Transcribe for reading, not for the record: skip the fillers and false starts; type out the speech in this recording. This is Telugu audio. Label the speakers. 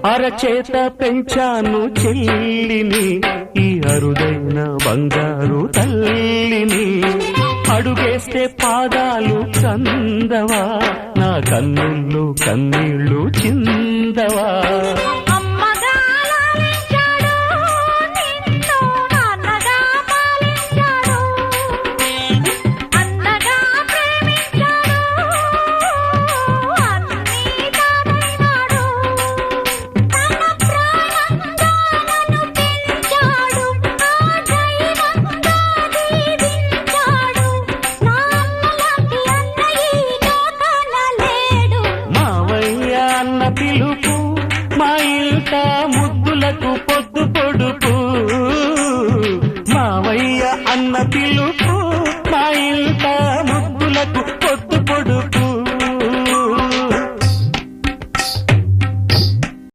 Speaker 1: అరచేత పెంచాను చెల్లిని, ఈ అరుదైన బంగారు తల్లిని. అడుగేస్తే పాదాలు కందవా, నా కన్నుల్లో కన్నీళ్ళు చిందవా. పిలుపు మా ఇంట ముద్దులకు